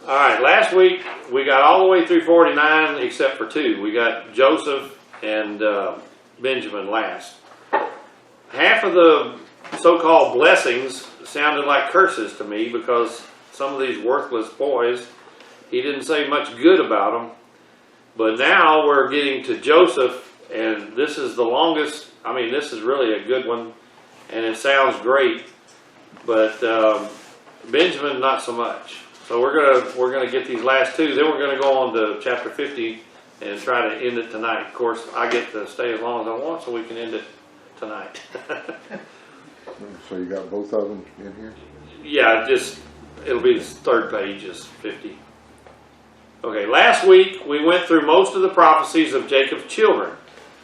All right, last week we got all the way through 49 except for 2. We got Joseph and Benjamin last. Half of the so-called blessings sounded like curses to me because some of these worthless boys, he didn't say much good about them. But now we're getting to Joseph, and this is the longest. I mean, this is really a good one, and it sounds great. But Benjamin, not so much. So we're gonna get these last 2. Then we're gonna go on to chapter 50 and try to end it tonight. Of course, I get to stay as long as I want, so we can end it tonight. So you got both of them in here? Yeah, it'll be the 3rd page is 50. Okay, last week we went through most of the prophecies of Jacob's children,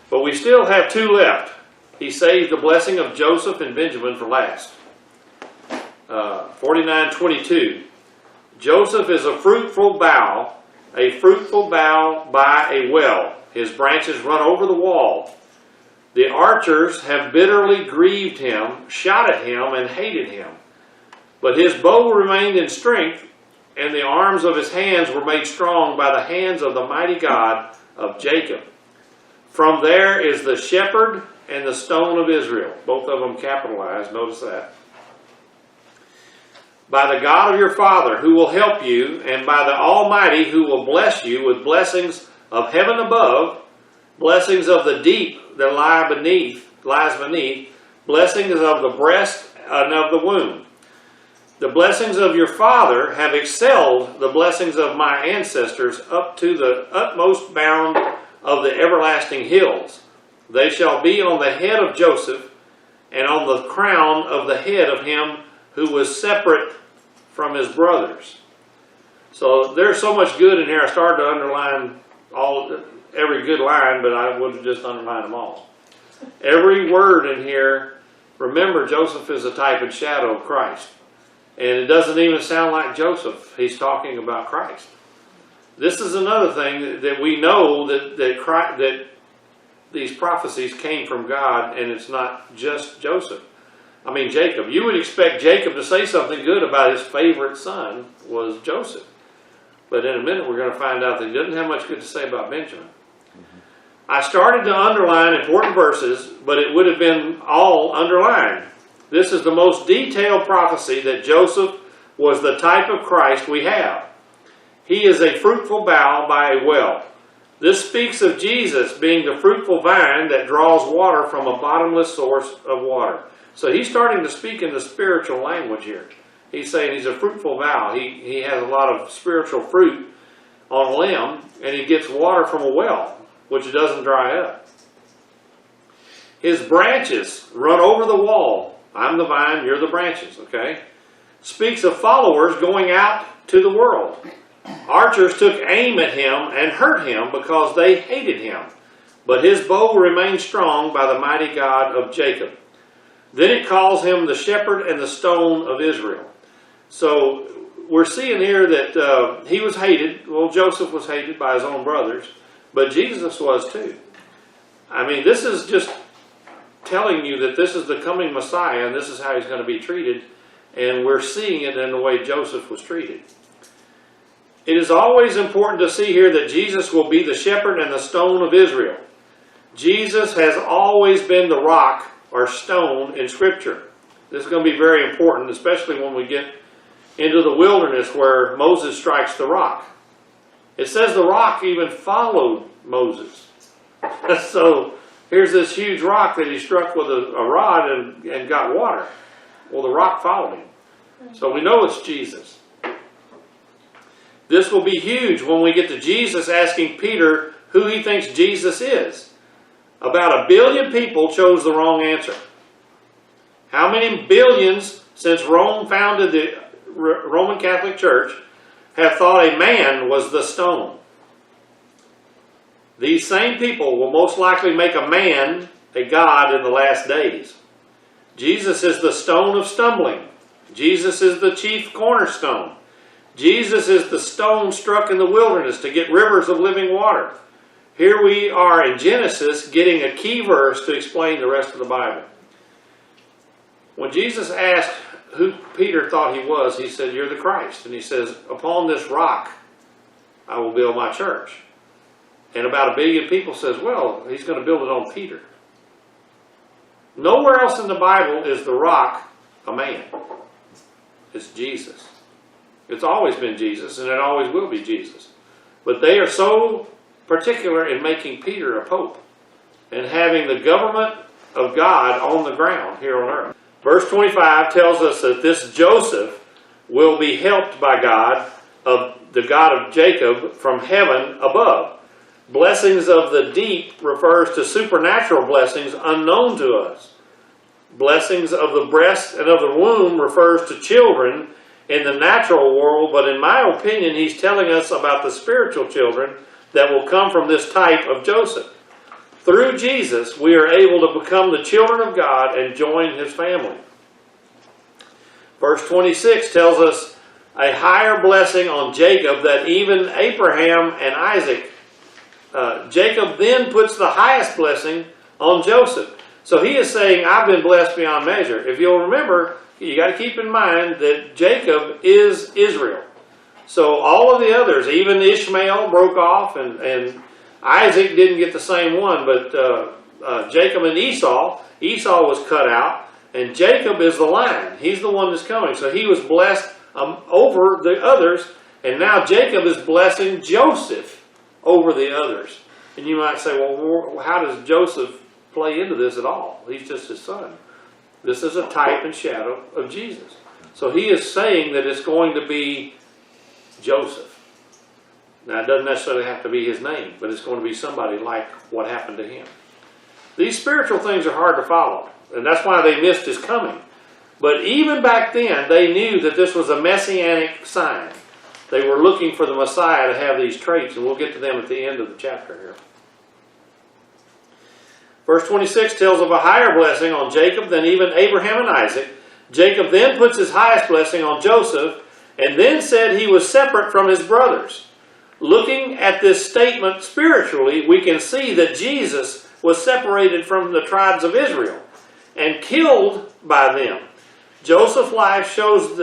but we still have 2 left. He saved the blessing of Joseph and Benjamin for last. 49:22. Joseph is a fruitful bough by a well. His branches run over the wall. The archers have bitterly grieved him, shot at him, and hated him. But his bow remained in strength, and the arms of his hands were made strong by the hands of the mighty God of Jacob. From there is the shepherd and the stone of Israel. Both of them capitalized, notice that. By the God of your father who will help you, and by the Almighty who will bless you with blessings of heaven above, blessings of the deep that lies beneath, blessings of the breast and of the womb. The blessings of your father have excelled the blessings of my ancestors up to the utmost bound of the everlasting hills. They shall be on the head of Joseph, and on the crown of the head of him who was separate from his brothers. So there's so much good in here. I started to underline every good line, but I would have just underlined them all. Every word in here, remember Joseph is a type and shadow of Christ. And it doesn't even sound like Joseph. He's talking about Christ. This is another thing that we know that these prophecies came from God, and it's not just Jacob. You would expect Jacob to say something good about his favorite son was Joseph. But in a minute we're going to find out that he doesn't have much good to say about Benjamin. I started to underline important verses, but it would have been all underlined. This is the most detailed prophecy that Joseph was the type of Christ we have. He is a fruitful bough by a well. This speaks of Jesus being the fruitful vine that draws water from a bottomless source of water. So he's starting to speak in the spiritual language here. He's saying he's a fruitful bough. He has a lot of spiritual fruit on a limb, and he gets water from a well, which doesn't dry up. His branches run over the wall. I'm the vine, you're the branches, okay? Speaks of followers going out to the world. Archers took aim at him and hurt him because they hated him. But his bow remained strong by the mighty God of Jacob. Then it calls him the shepherd and the stone of Israel. So we're seeing here that he was hated. Well, Joseph was hated by his own brothers, but Jesus was too. This is just telling you that this is the coming Messiah, and this is how he's going to be treated, and we're seeing it in the way Joseph was treated. It is always important to see here that Jesus will be the shepherd and the stone of Israel. Jesus has always been the rock or stone in Scripture. This is going to be very important, especially when we get into the wilderness where Moses strikes the rock. It says the rock even followed Moses. So here's this huge rock that he struck with a rod and got water. Well, the rock followed him. So we know it's Jesus. This will be huge when we get to Jesus asking Peter who he thinks Jesus is. About 1 billion people chose the wrong answer. How many billions since Rome founded the Roman Catholic Church have thought a man was the stone? These same people will most likely make a man a god in the last days. Jesus is the stone of stumbling. Jesus is the chief cornerstone. Jesus is the stone struck in the wilderness to get rivers of living water. Here we are in Genesis getting a key verse to explain the rest of the Bible. When Jesus asked who Peter thought he was, he said, "You're the Christ." And he says, "Upon this rock I will build my church." And about 1 billion people says, well, he's going to build it on Peter. Nowhere else in the Bible is the rock a man. It's Jesus. It's always been Jesus, and it always will be Jesus. But they are so particular in making Peter a pope and having the government of God on the ground here on earth. Verse 25 tells us that this Joseph will be helped by God, of the God of Jacob, from heaven above. Blessings of the deep refers to supernatural blessings unknown to us. Blessings of the breast and of the womb refers to children in the natural world, but in my opinion, he's telling us about the spiritual children that will come from this type of Joseph. Through Jesus, we are able to become the children of God and join his family. Verse 26 tells us a higher blessing on Jacob than even Abraham and Isaac. Jacob then puts the highest blessing on Joseph. So he is saying, I've been blessed beyond measure. If you'll remember, you got to keep in mind that Jacob is Israel. So all of the others, even Ishmael broke off, and Isaac didn't get the same one, but Jacob and Esau was cut out, and Jacob is the line. He's the one that's coming. So he was blessed over the others, and now Jacob is blessing Joseph over the others. And you might say, well, how does Joseph play into this at all? He's just his son. This is a type and shadow of Jesus. So he is saying that it's going to be Joseph. Now, it doesn't necessarily have to be his name, but it's going to be somebody like what happened to him. These spiritual things are hard to follow, and that's why they missed his coming. But even back then, they knew that this was a messianic sign. They were looking for the Messiah to have these traits, and we'll get to them at the end of the chapter here. Verse 26 tells of a higher blessing on Jacob than even Abraham and Isaac. Jacob then puts his highest blessing on Joseph, and then said he was separate from his brothers. Looking at this statement spiritually, we can see that Jesus was separated from the tribes of Israel and killed by them. Joseph's life shows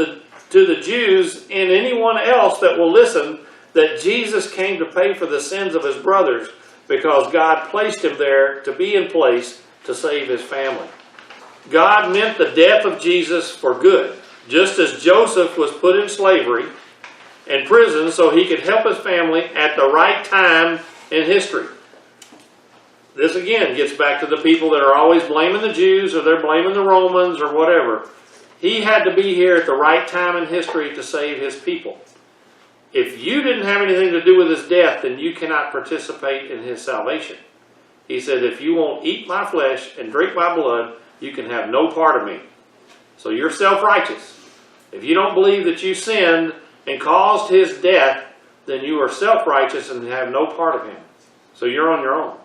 to the Jews and anyone else that will listen that Jesus came to pay for the sins of his brothers because God placed him there to be in place to save his family. God meant the death of Jesus for good, just as Joseph was put in slavery and prison so he could help his family at the right time in history. This again gets back to the people that are always blaming the Jews or they're blaming the Romans or whatever. He had to be here at the right time in history to save his people. If you didn't have anything to do with his death, then you cannot participate in his salvation. He said, if you won't eat my flesh and drink my blood, you can have no part of me. So you're self-righteous. If you don't believe that you sinned and caused his death, then you are self-righteous and have no part of him. So you're on your own.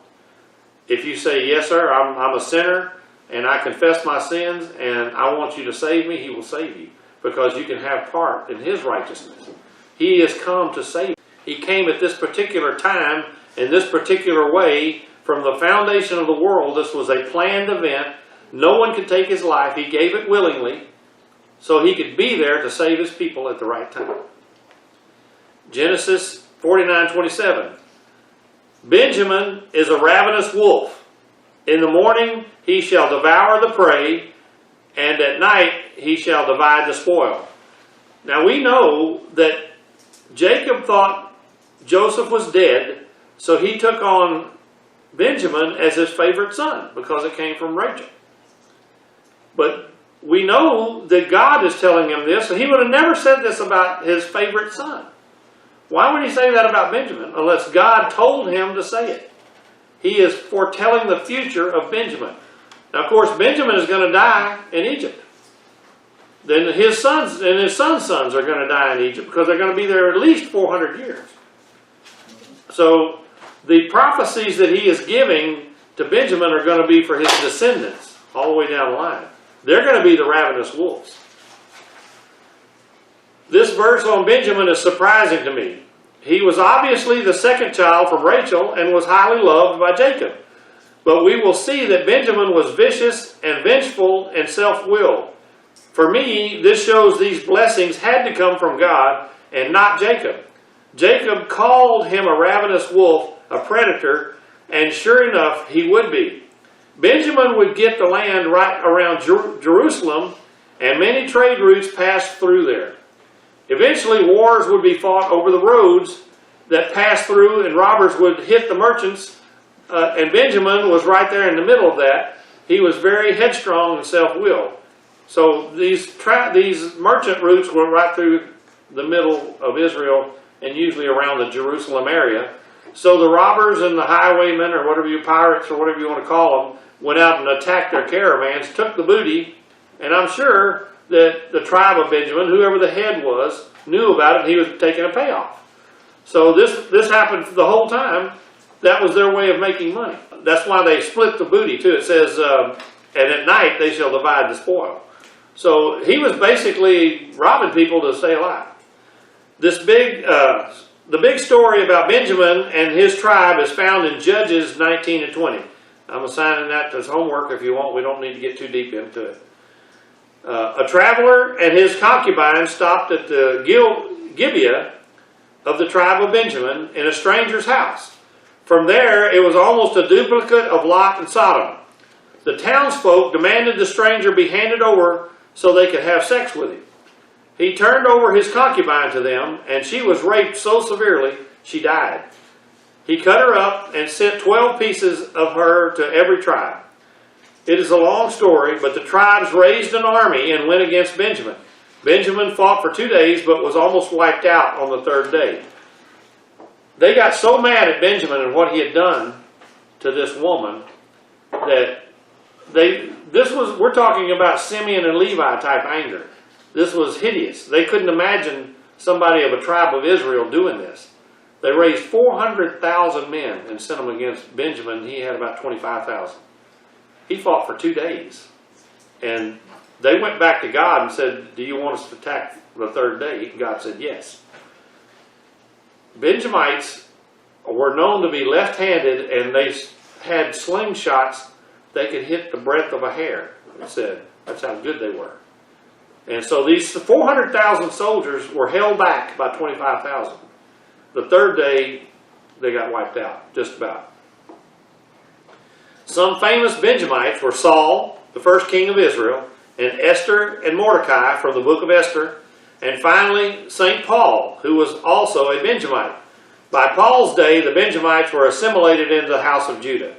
If you say, yes, sir, I'm a sinner, and I confess my sins, and I want you to save me, he will save you, because you can have part in his righteousness. He has come to save you. He came at this particular time, in this particular way, from the foundation of the world. This was a planned event. No one could take his life. He gave it willingly, so he could be there to save his people at the right time. Genesis 49:27. Benjamin is a ravenous wolf. In the morning he shall devour the prey, and at night he shall divide the spoil. Now we know that Jacob thought Joseph was dead, so he took on Benjamin as his favorite son because it came from Rachel. But we know that God is telling him this, and he would have never said this about his favorite son. Why would he say that about Benjamin unless God told him to say it? He is foretelling the future of Benjamin. Now, of course, Benjamin is going to die in Egypt. Then his sons and his sons' sons are going to die in Egypt because they're going to be there at least 400 years. So the prophecies that he is giving to Benjamin are going to be for his descendants all the way down the line. They're going to be the ravenous wolves. This verse on Benjamin is surprising to me. He was obviously the second child from Rachel and was highly loved by Jacob. But we will see that Benjamin was vicious and vengeful and self-willed. For me, this shows these blessings had to come from God and not Jacob. Jacob called him a ravenous wolf, a predator, and sure enough, he would be. Benjamin would get the land right around Jerusalem, and many trade routes passed through there. Eventually, wars would be fought over the roads that passed through, and robbers would hit the merchants, and Benjamin was right there in the middle of that. He was very headstrong and self-willed. So these merchant routes were right through the middle of Israel and usually around the Jerusalem area. So the robbers and the highwaymen, or whatever you, pirates or whatever you want to call them, went out and attacked their caravans, took the booty, and I'm sure that the tribe of Benjamin, whoever the head was, knew about it, and he was taking a payoff. So this happened the whole time. That was their way of making money. That's why they split the booty too. It says, and at night they shall divide the spoil. So he was basically robbing people to stay alive. The big story about Benjamin and his tribe is found in Judges 19 and 20. I'm assigning that as homework if you want. We don't need to get too deep into it. A traveler and his concubine stopped at the Gibeah of the tribe of Benjamin in a stranger's house. From there, it was almost a duplicate of Lot and Sodom. The townsfolk demanded the stranger be handed over so they could have sex with him. He turned over his concubine to them, and she was raped so severely she died. He cut her up and sent 12 pieces of her to every tribe. It is a long story, but the tribes raised an army and went against Benjamin. Benjamin fought for 2 days, but was almost wiped out on the third day. They got so mad at Benjamin and what he had done to this woman that we're talking about Simeon and Levi type anger. This was hideous. They couldn't imagine somebody of a tribe of Israel doing this. They raised 400,000 men and sent them against Benjamin. He had about 25,000. He fought for 2 days. And they went back to God and said, do you want us to attack the third day? And God said, yes. Benjamites were known to be left-handed, and they had slingshots. They could hit the breadth of a hair. It said that's how good they were. And so these 400,000 soldiers were held back by 25,000. The third day, they got wiped out, just about. Some famous Benjamites were Saul, the first king of Israel, and Esther and Mordecai from the book of Esther, and finally St. Paul, who was also a Benjamite. By Paul's day, the Benjamites were assimilated into the house of Judah.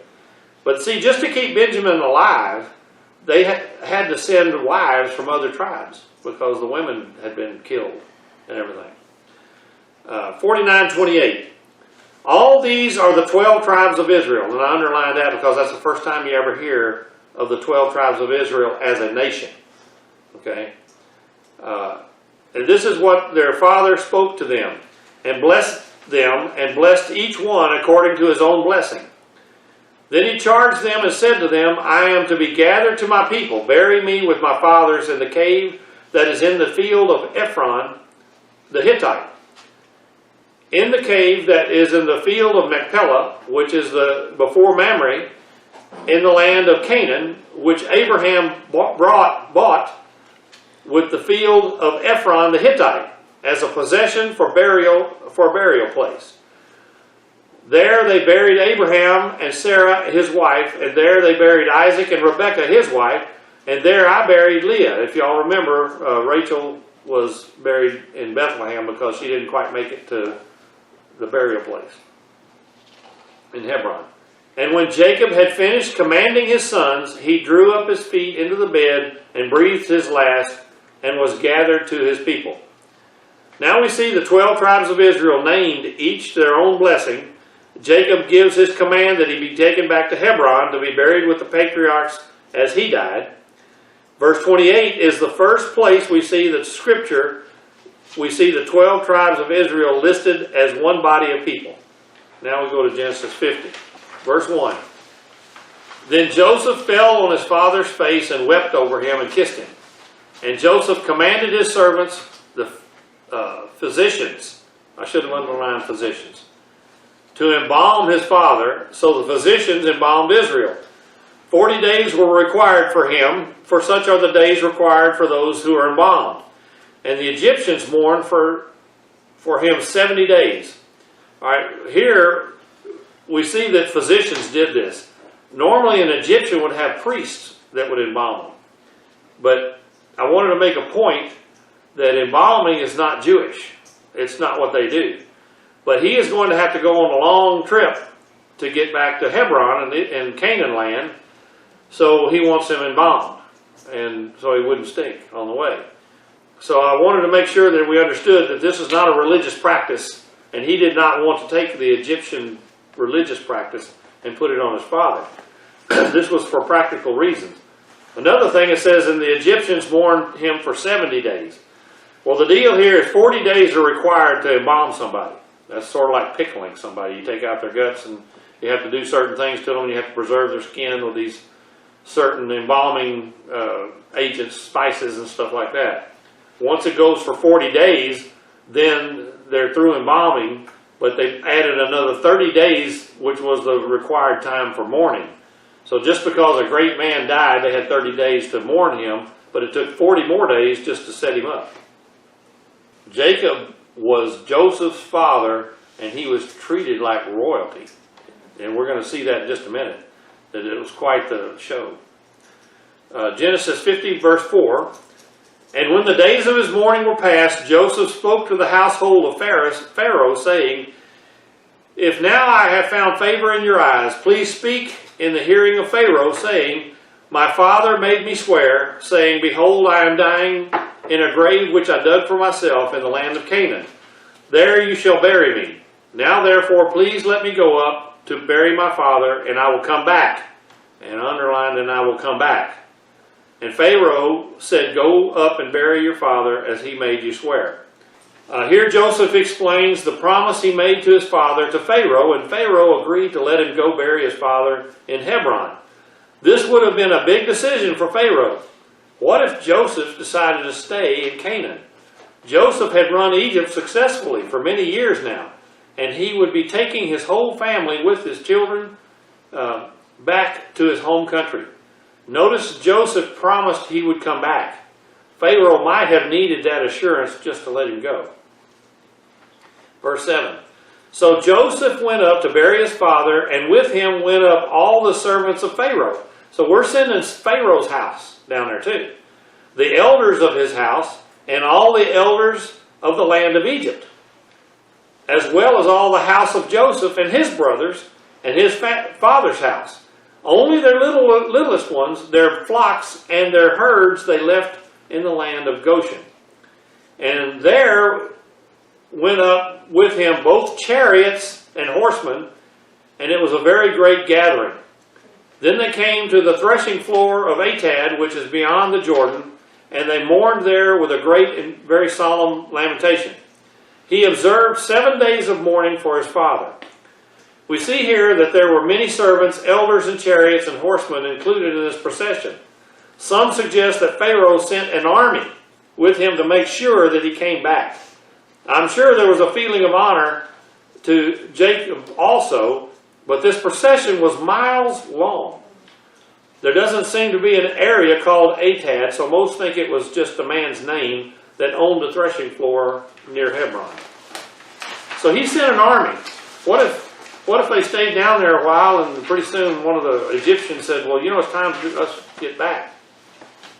But see, just to keep Benjamin alive, they had to send wives from other tribes because the women had been killed and everything. 49:28. All these are the 12 tribes of Israel. And I underline that because that's the first time you ever hear of the 12 tribes of Israel as a nation. Okay? And this is what their father spoke to them, and blessed them, and blessed each one according to his own blessing. Then he charged them and said to them, I am to be gathered to my people. Bury me with my fathers in the cave that is in the field of Ephron the Hittite. In the cave that is in the field of Machpelah, which is before Mamre, in the land of Canaan, which Abraham bought with the field of Ephron the Hittite, as a possession for a burial place. There they buried Abraham and Sarah his wife, and there they buried Isaac and Rebekah his wife, and there I buried Leah. If y'all remember, Rachel was buried in Bethlehem because she didn't quite make it to the burial place in Hebron. And when Jacob had finished commanding his sons, he drew up his feet into the bed and breathed his last and was gathered to his people. Now we see the 12 tribes of Israel named, each their own blessing. Jacob gives his command that he be taken back to Hebron to be buried with the patriarchs as he died. Verse 28 is the first place we see that Scripture, we see the 12 tribes of Israel listed as one body of people. Now we go to Genesis 50. Verse 1. Then Joseph fell on his father's face and wept over him and kissed him. And Joseph commanded his servants, the physicians, I should have underlined physicians, to embalm his father. So the physicians embalmed Israel. 40 days were required for him for such are the days required for those who are embalmed. And the Egyptians mourned for him 70 days. All right, here we see that physicians did this. Normally an Egyptian would have priests that would embalm them. But I wanted to make a point that embalming is not Jewish. It's not what they do. But he is going to have to go on a long trip to get back to Hebron and Canaan land, so he wants him embalmed, and so he wouldn't stink on the way. So I wanted to make sure that we understood that this is not a religious practice, and he did not want to take the Egyptian religious practice and put it on his father. This was for practical reasons. Another thing, it says, and the Egyptians mourned him for 70 days. Well, the deal here is 40 days are required to embalm somebody. That's sort of like pickling somebody. You take out their guts and you have to do certain things to them. You have to preserve their skin with these certain embalming agents, spices and stuff like that. Once it goes for 40 days, then they're through embalming, but they've added another 30 days, which was the required time for mourning. So just because a great man died, they had 30 days to mourn him, but it took 40 more days just to set him up. Jacob was Joseph's father, and he was treated like royalty. And we're going to see that in just a minute, that it was quite the show. Genesis 50, verse 4. And when the days of his mourning were past, Joseph spoke to the household of Pharaoh, saying, If now I have found favor in your eyes, please speak in the hearing of Pharaoh, saying, My father made me swear, saying, Behold, I am dying in a grave which I dug for myself in the land of Canaan. There you shall bury me. Now therefore please let me go up to bury my father, and I will come back. And underlined, and I will come back. And Pharaoh said, Go up and bury your father as he made you swear. Here Joseph explains the promise he made to his father to Pharaoh, and Pharaoh agreed to let him go bury his father in Hebron. This would have been a big decision for Pharaoh. What if Joseph decided to stay in Canaan? Joseph had run Egypt successfully for many years now, and he would be taking his whole family with his children back to his home country. Notice Joseph promised he would come back. Pharaoh might have needed that assurance just to let him go. Verse 7. So Joseph went up to bury his father, and with him went up all the servants of Pharaoh. So we're sending Pharaoh's house down there too. The elders of his house, and all the elders of the land of Egypt, as well as all the house of Joseph and his brothers and his father's house. Only their littlest ones, their flocks and their herds, they left in the land of Goshen. And there went up with him both chariots and horsemen, and it was a very great gathering. Then they came to the threshing floor of Atad, which is beyond the Jordan, and they mourned there with a great and very solemn lamentation. He observed 7 days of mourning for his father. We see here that there were many servants, elders, and chariots and horsemen included in this procession. Some suggest that Pharaoh sent an army with him to make sure that he came back. I'm sure there was a feeling of honor to Jacob also, but this procession was miles long. There doesn't seem to be an area called Atad, so most think it was just a man's name that owned the threshing floor near Hebron. So he sent an army. What if they stayed down there a while, and pretty soon one of the Egyptians said, well, you know, it's time for us to get back.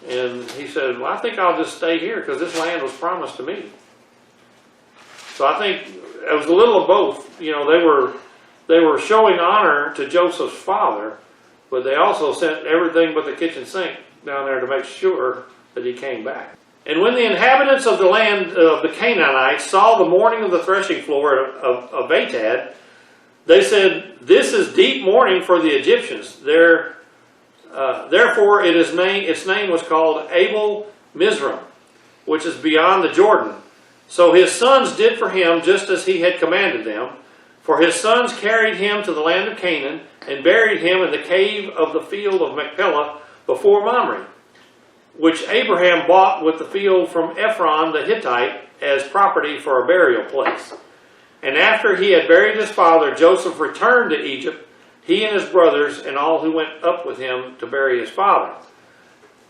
And he said, well, I think I'll just stay here because this land was promised to me. So I think it was a little of both. You know, they were showing honor to Joseph's father, but they also sent everything but the kitchen sink down there to make sure that he came back. And when the inhabitants of the land of the Canaanites saw the mourning of the threshing floor of Atad, they said, this is deep mourning for the Egyptians. Therefore, its name was called Abel Mizraim, which is beyond the Jordan. So his sons did for him just as he had commanded them. For his sons carried him to the land of Canaan and buried him in the cave of the field of Machpelah before Mamre, which Abraham bought with the field from Ephron the Hittite as property for a burial place. And after he had buried his father, Joseph returned to Egypt, he and his brothers and all who went up with him to bury his father.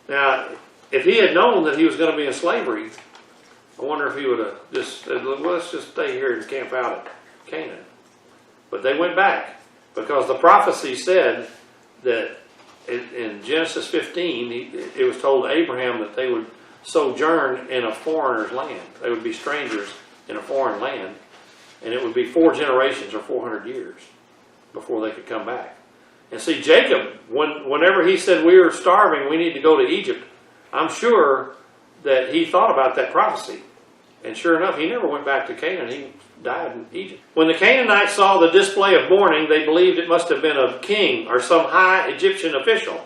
Now, if he had known that he was going to be in slavery, I wonder if he would have just said, well, let's just stay here and camp out at Canaan. But they went back because the prophecy said that in Genesis 15, it was told to Abraham that they would sojourn in a foreigner's land. They would be strangers in a foreign land, and it would be 4 generations or 400 years before they could come back. And see, Jacob, whenever he said we were starving, we need to go to Egypt, I'm sure that he thought about that prophecy. And sure enough, he never went back to Canaan. He died in Egypt. When the Canaanites saw the display of mourning, they believed it must have been a king or some high Egyptian official.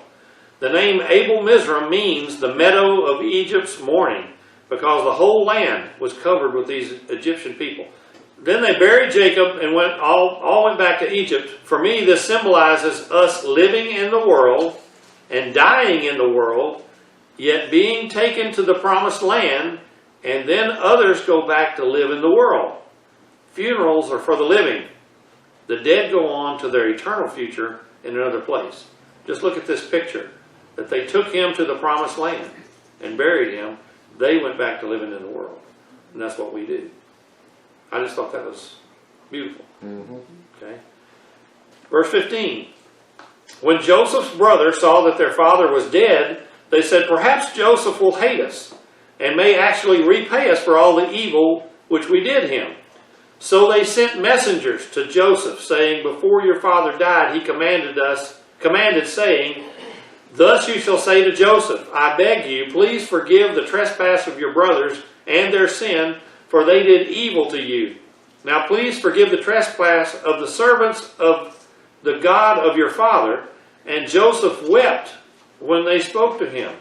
The name Abel Mizraim means the meadow of Egypt's mourning, because the whole land was covered with these Egyptian people. Then they buried Jacob and all went back to Egypt. For me, this symbolizes us living in the world and dying in the world, yet being taken to the promised land, and then others go back to live in the world. Funerals are for the living. The dead go on to their eternal future in another place. Just look at this picture, that they took him to the promised land and buried him. They went back to living in the world. And that's what we do. I just thought that was beautiful. Okay. Verse 15. When Joseph's brothers saw that their father was dead, they said, perhaps Joseph will hate us and may actually repay us for all the evil which we did him. So they sent messengers to Joseph, saying, before your father died, he commanded, saying, thus you shall say to Joseph, I beg you, please forgive the trespass of your brothers and their sin, for they did evil to you. Now please forgive the trespass of the servants of the God of your father. And Joseph wept when they spoke to him.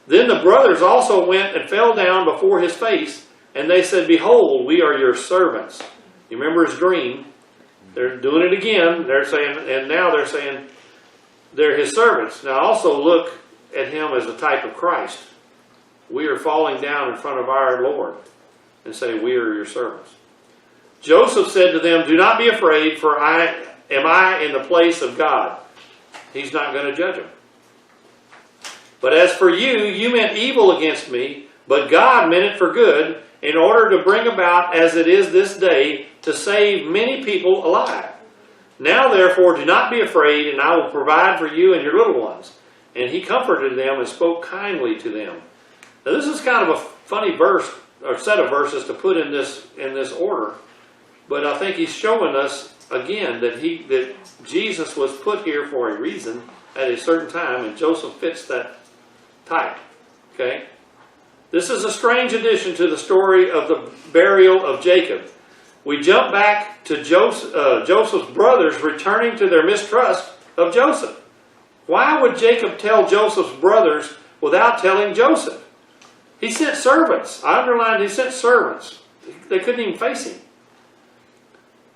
Then the brothers also went and fell down before his face, and they said, behold, we are your servants. You remember his dream? They're doing it again. They're saying, and now they're saying they're his servants. Now also look at him as a type of Christ. We are falling down in front of our Lord and say, we are your servants. Joseph said to them, do not be afraid, for am I in the place of God. He's not going to judge them. But as for you, you meant evil against me, but God meant it for good, in order to bring about, as it is this day, to save many people alive. Now therefore do not be afraid, and I will provide for you and your little ones. And he comforted them and spoke kindly to them. Now this is kind of a funny verse, or set of verses to put in this order. But I think he's showing us again that Jesus was put here for a reason at a certain time, and Joseph fits that type. Okay? This is a strange addition to the story of the burial of Jacob. We jump back to Joseph's brothers returning to their mistrust of Joseph. Why would Jacob tell Joseph's brothers without telling Joseph? He sent servants. I underlined he sent servants. They couldn't even face him.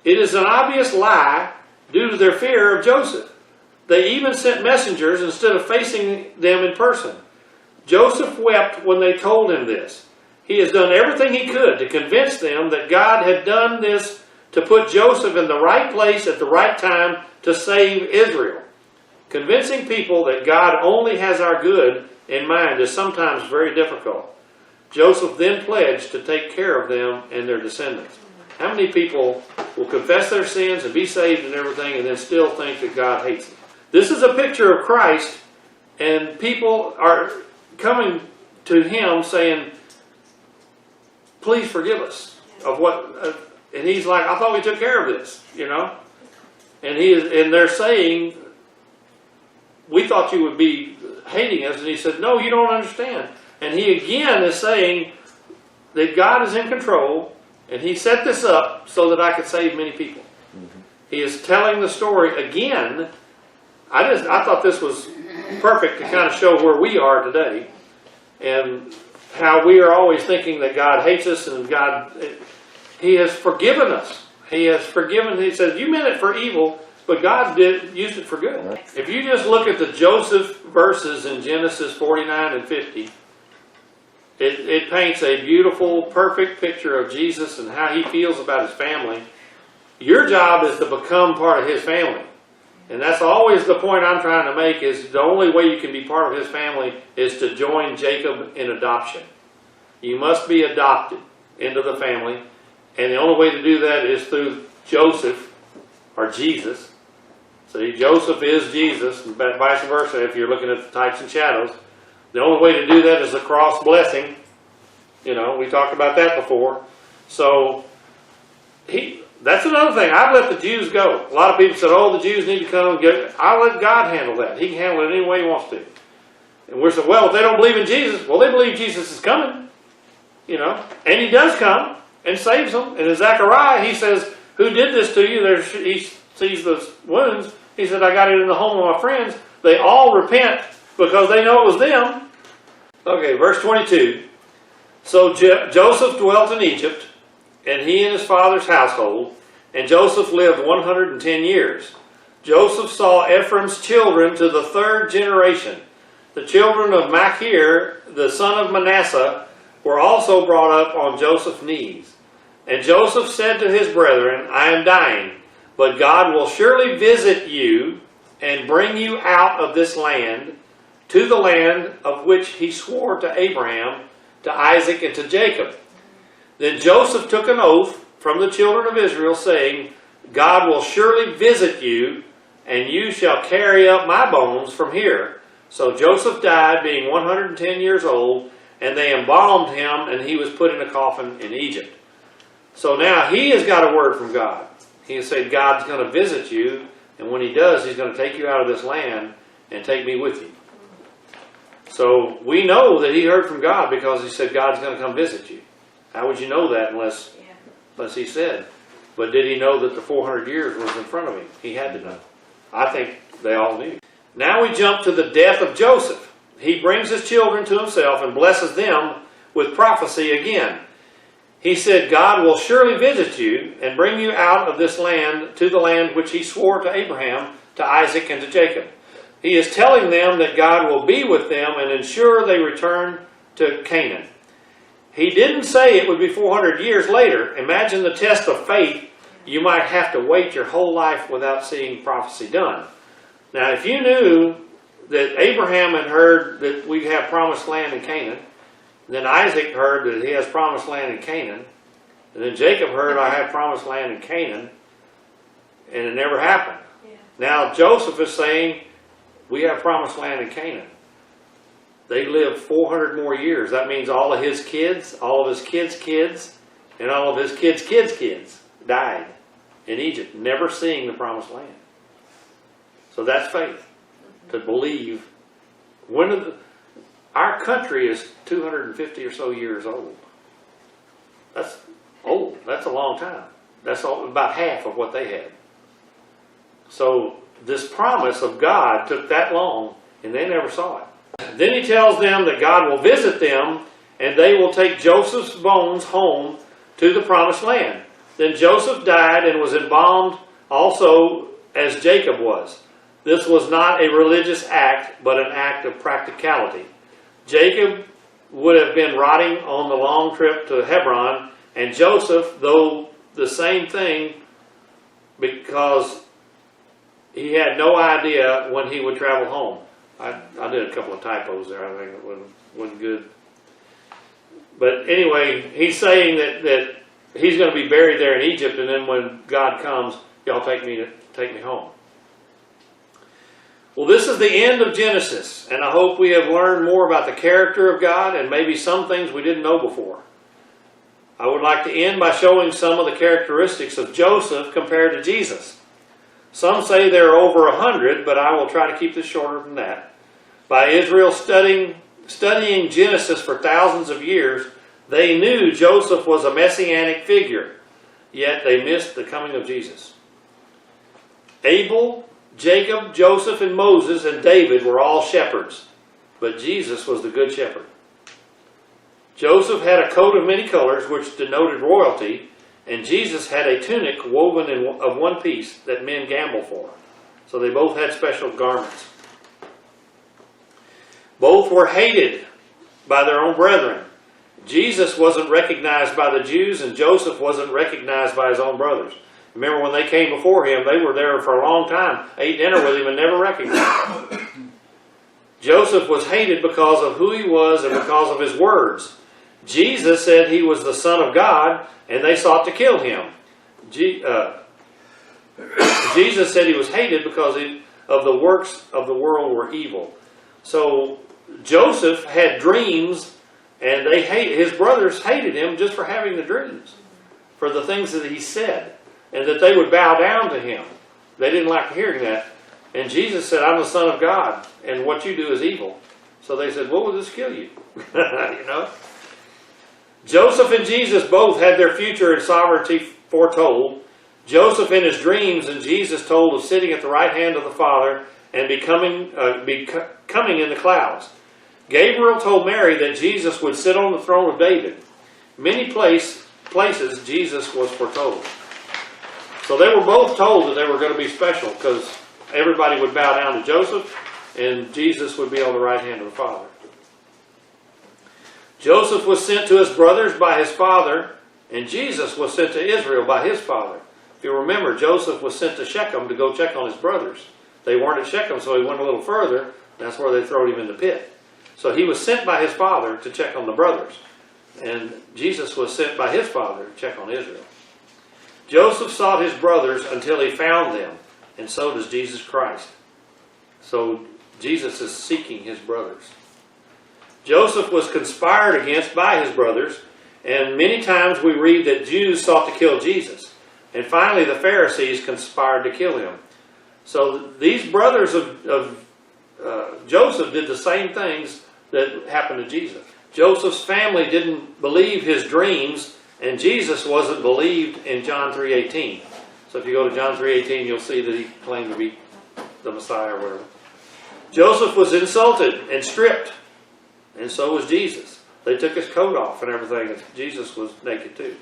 It is an obvious lie due to their fear of Joseph. They even sent messengers instead of facing them in person. Joseph wept when they told him this. He has done everything he could to convince them that God had done this to put Joseph in the right place at the right time to save Israel. Convincing people that God only has our good in mind is sometimes very difficult. Joseph then pledged to take care of them and their descendants. How many people will confess their sins and be saved and everything and then still think that God hates them? This is a picture of Christ, and people are coming to him saying, please forgive us of what, and he's like, I thought we took care of this, you know? And they're saying, we thought you would be hating us. And he said, no, you don't understand. And he again is saying that God is in control, and he set this up so that I could save many people. He is telling the story again. I thought this was perfect to kind of show where we are today, and how we are always thinking that God hates us, and he has forgiven us. He has forgiven. He says, you meant it for evil, but God used it for good. If you just look at the Joseph verses in Genesis 49 and 50, it paints a beautiful, perfect picture of Jesus and how he feels about his family. Your job is to become part of his family. And that's always the point I'm trying to make, is the only way you can be part of his family is to join Jacob in adoption. You must be adopted into the family, and the only way to do that is through Joseph, or Jesus. See, Joseph is Jesus, and vice versa if you're looking at the types and shadows. The only way to do that is the cross blessing. You know, we talked about that before. So, that's another thing. I've let the Jews go. A lot of people said, oh, the Jews need to come and get it. I'll let God handle that. He can handle it any way he wants to. And we're saying, well, if they don't believe in Jesus, well, they believe Jesus is coming. You know, and he does come and saves them. And in Zechariah, he says, who did this to you? He sees the wounds. He said, I got it in the home of my friends. They all repent because they know it was them. Okay, verse 22. So Joseph dwelt in Egypt, and he and his father's household, and Joseph lived 110 years. Joseph saw Ephraim's children to the third generation. The children of Machir, the son of Manasseh, were also brought up on Joseph's knees. And Joseph said to his brethren, I am dying, but God will surely visit you and bring you out of this land to the land of which he swore to Abraham, to Isaac, and to Jacob. Then Joseph took an oath from the children of Israel, saying, God will surely visit you, and you shall carry up my bones from here. So Joseph died, being 110 years old, and they embalmed him, and he was put in a coffin in Egypt. So now he has got a word from God. He has said, God's going to visit you, and when he does, he's going to take you out of this land and take me with you. So we know that he heard from God because he said, God's going to come visit you. How would you know that unless he said? But did he know that the 400 years was in front of him? He had to know. I think they all knew. Now we jump to the death of Joseph. He brings his children to himself and blesses them with prophecy again. He said, God will surely visit you and bring you out of this land to the land which he swore to Abraham, to Isaac, and to Jacob. He is telling them that God will be with them and ensure they return to Canaan. He didn't say it would be 400 years later. Imagine the test of faith. You might have to wait your whole life without seeing prophecy done. Now, if you knew that Abraham had heard that we'd have promised land in Canaan, then Isaac heard that he has promised land in Canaan, and then Jacob heard, I have promised land in Canaan, and it never happened. Yeah. Now Joseph is saying, we have promised land in Canaan. They lived 400 more years. That means all of his kids, all of his kids' kids, and all of his kids' kids' kids died in Egypt, never seeing the promised land. So that's faith, to believe. Our country is 250 or so years old. That's old. That's a long time. That's about half of what they had. So this promise of God took that long, and they never saw it. Then he tells them that God will visit them, and they will take Joseph's bones home to the promised land. Then Joseph died and was embalmed also as Jacob was. This was not a religious act, but an act of practicality. Jacob would have been rotting on the long trip to Hebron, and Joseph, though the same thing, because he had no idea when he would travel home. I did a couple of typos there. I think it wasn't good. But anyway, he's saying that he's going to be buried there in Egypt, and then when God comes, y'all take me home. Well, this is the end of Genesis, and I hope we have learned more about the character of God and maybe some things we didn't know before. I would like to end by showing some of the characteristics of Joseph compared to Jesus. Some say there are over 100, but I will try to keep this shorter than that. By Israel studying Genesis for thousands of years, they knew Joseph was a messianic figure, yet they missed the coming of Jesus. Abel, Jacob, Joseph, and Moses, and David were all shepherds, but Jesus was the good shepherd. Joseph had a coat of many colors, which denoted royalty, and Jesus had a tunic woven of one piece that men gambled for. So they both had special garments. Both were hated by their own brethren. Jesus wasn't recognized by the Jews, and Joseph wasn't recognized by his own brothers. Remember when they came before him, they were there for a long time, ate dinner with him and never recognized him. Joseph was hated because of who he was and because of his words. Jesus said he was the Son of God, and they sought to kill him. Jesus said he was hated because of the works of the world were evil. So Joseph had dreams, and his brothers hated him just for having the dreams, for the things that he said, and that they would bow down to him. They didn't like hearing that. And Jesus said, I'm the Son of God, and what you do is evil. So they said, well, we'll just kill you. You know? Joseph and Jesus both had their future and sovereignty foretold. Joseph in his dreams, and Jesus told of sitting at the right hand of the Father and coming in the clouds. Gabriel told Mary that Jesus would sit on the throne of David. Many places Jesus was foretold. So they were both told that they were going to be special, because everybody would bow down to Joseph, and Jesus would be on the right hand of the Father. Joseph was sent to his brothers by his father, and Jesus was sent to Israel by his father. If you remember, Joseph was sent to Shechem to go check on his brothers. They weren't at Shechem, so he went a little further. That's where they threw him in the pit. So he was sent by his father to check on the brothers. And Jesus was sent by his father to check on Israel. Joseph sought his brothers until he found them, and so does Jesus Christ. So Jesus is seeking his brothers. Joseph was conspired against by his brothers, and many times we read that Jews sought to kill Jesus. And finally the Pharisees conspired to kill him. So these brothers of Joseph did the same things that happened to Jesus. Joseph's family didn't believe his dreams, and Jesus wasn't believed in John 3:18. So if you go to John 3:18, you'll see that he claimed to be the Messiah or whatever. Joseph was insulted and stripped, and so was Jesus. They took his coat off and everything, and Jesus was naked too.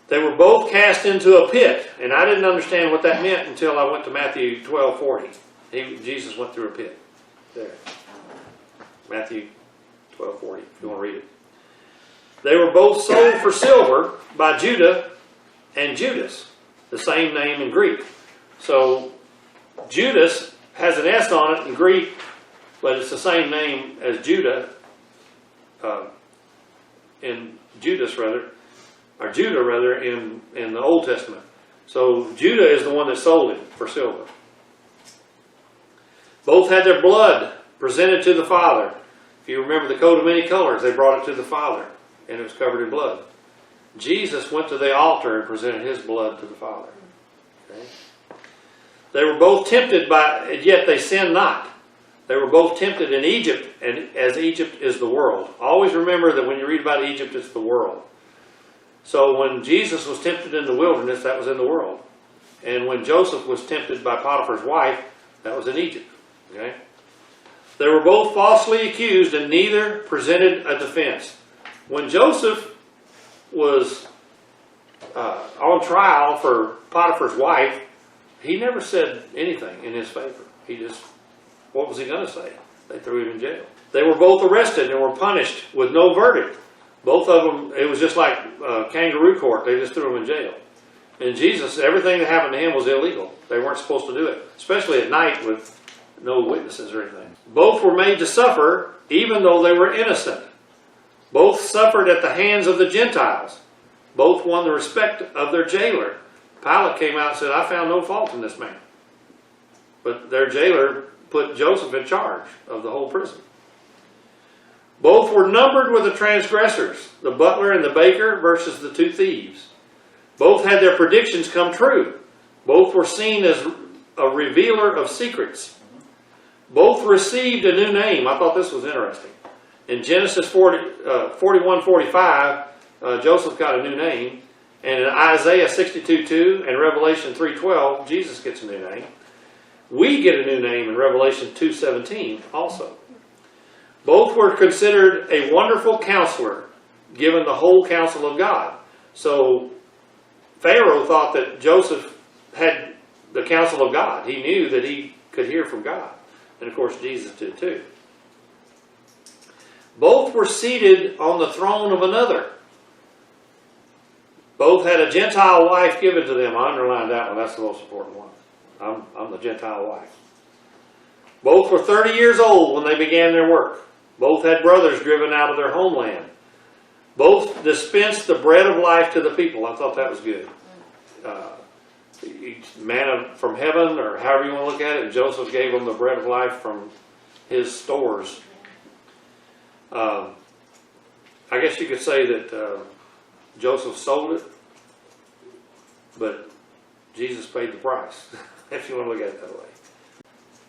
They were both cast into a pit, and I didn't understand what that meant until I went to Matthew 12:40. Jesus went through a pit. There. Matthew 12:40, if you want to read it. They were both sold for silver by Judah and Judas, the same name in Greek. So Judas has an S on it in Greek, but it's the same name as Judah, in Judah in the Old Testament. So Judah is the one that sold him for silver. Both had their blood presented to the Father. If you remember the coat of many colors, they brought it to the Father, and it was covered in blood. Jesus went to the altar and presented his blood to the Father. Okay? They were both tempted yet they sinned not. They were both tempted in Egypt, and as Egypt is the world. Always remember that when you read about Egypt, it's the world. So when Jesus was tempted in the wilderness, that was in the world. And when Joseph was tempted by Potiphar's wife, that was in Egypt. Okay? They were both falsely accused, and neither presented a defense. When Joseph was on trial for Potiphar's wife, he never said anything in his favor. What was he going to say? They threw him in jail. They were both arrested and were punished with no verdict. Both of them, it was just like kangaroo court. They just threw him in jail. And Jesus, everything that happened to him was illegal. They weren't supposed to do it, especially at night with no witnesses or anything. Both were made to suffer, even though they were innocent. Both suffered at the hands of the Gentiles. Both won the respect of their jailer. Pilate came out and said, I found no fault in this man. But their jailer put Joseph in charge of the whole prison. Both were numbered with the transgressors, the butler and the baker versus the two thieves. Both had their predictions come true. Both were seen as a revealer of secrets. Both received a new name. I thought this was interesting. In Genesis 41:45, Joseph got a new name. And in Isaiah 62:2 and Revelation 3:12, Jesus gets a new name. We get a new name in Revelation 2:17 also. Both were considered a wonderful counselor, given the whole counsel of God. So Pharaoh thought that Joseph had the counsel of God. He knew that he could hear from God. And of course Jesus did too. Both were seated on the throne of another. Both had a Gentile wife given to them. I underlined that one. That's the most important one. I'm the Gentile wife. Both were 30 years old when they began their work. Both had brothers driven out of their homeland. Both dispensed the bread of life to the people. I thought that was good. Manna from heaven, or however you want to look at it. Joseph gave them the bread of life from his stores. I guess you could say that Joseph sold it, but Jesus paid the price, if you want to look at it that way.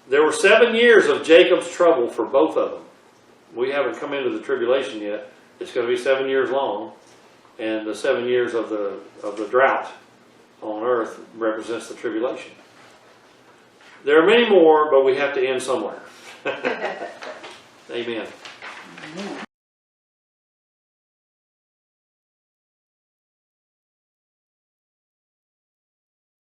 There were 7 years of Jacob's trouble for both of them. We haven't come into the tribulation yet. It's going to be 7 years long, and the 7 years of the drought on earth represents the tribulation. There are many more, but we have to end somewhere. Amen.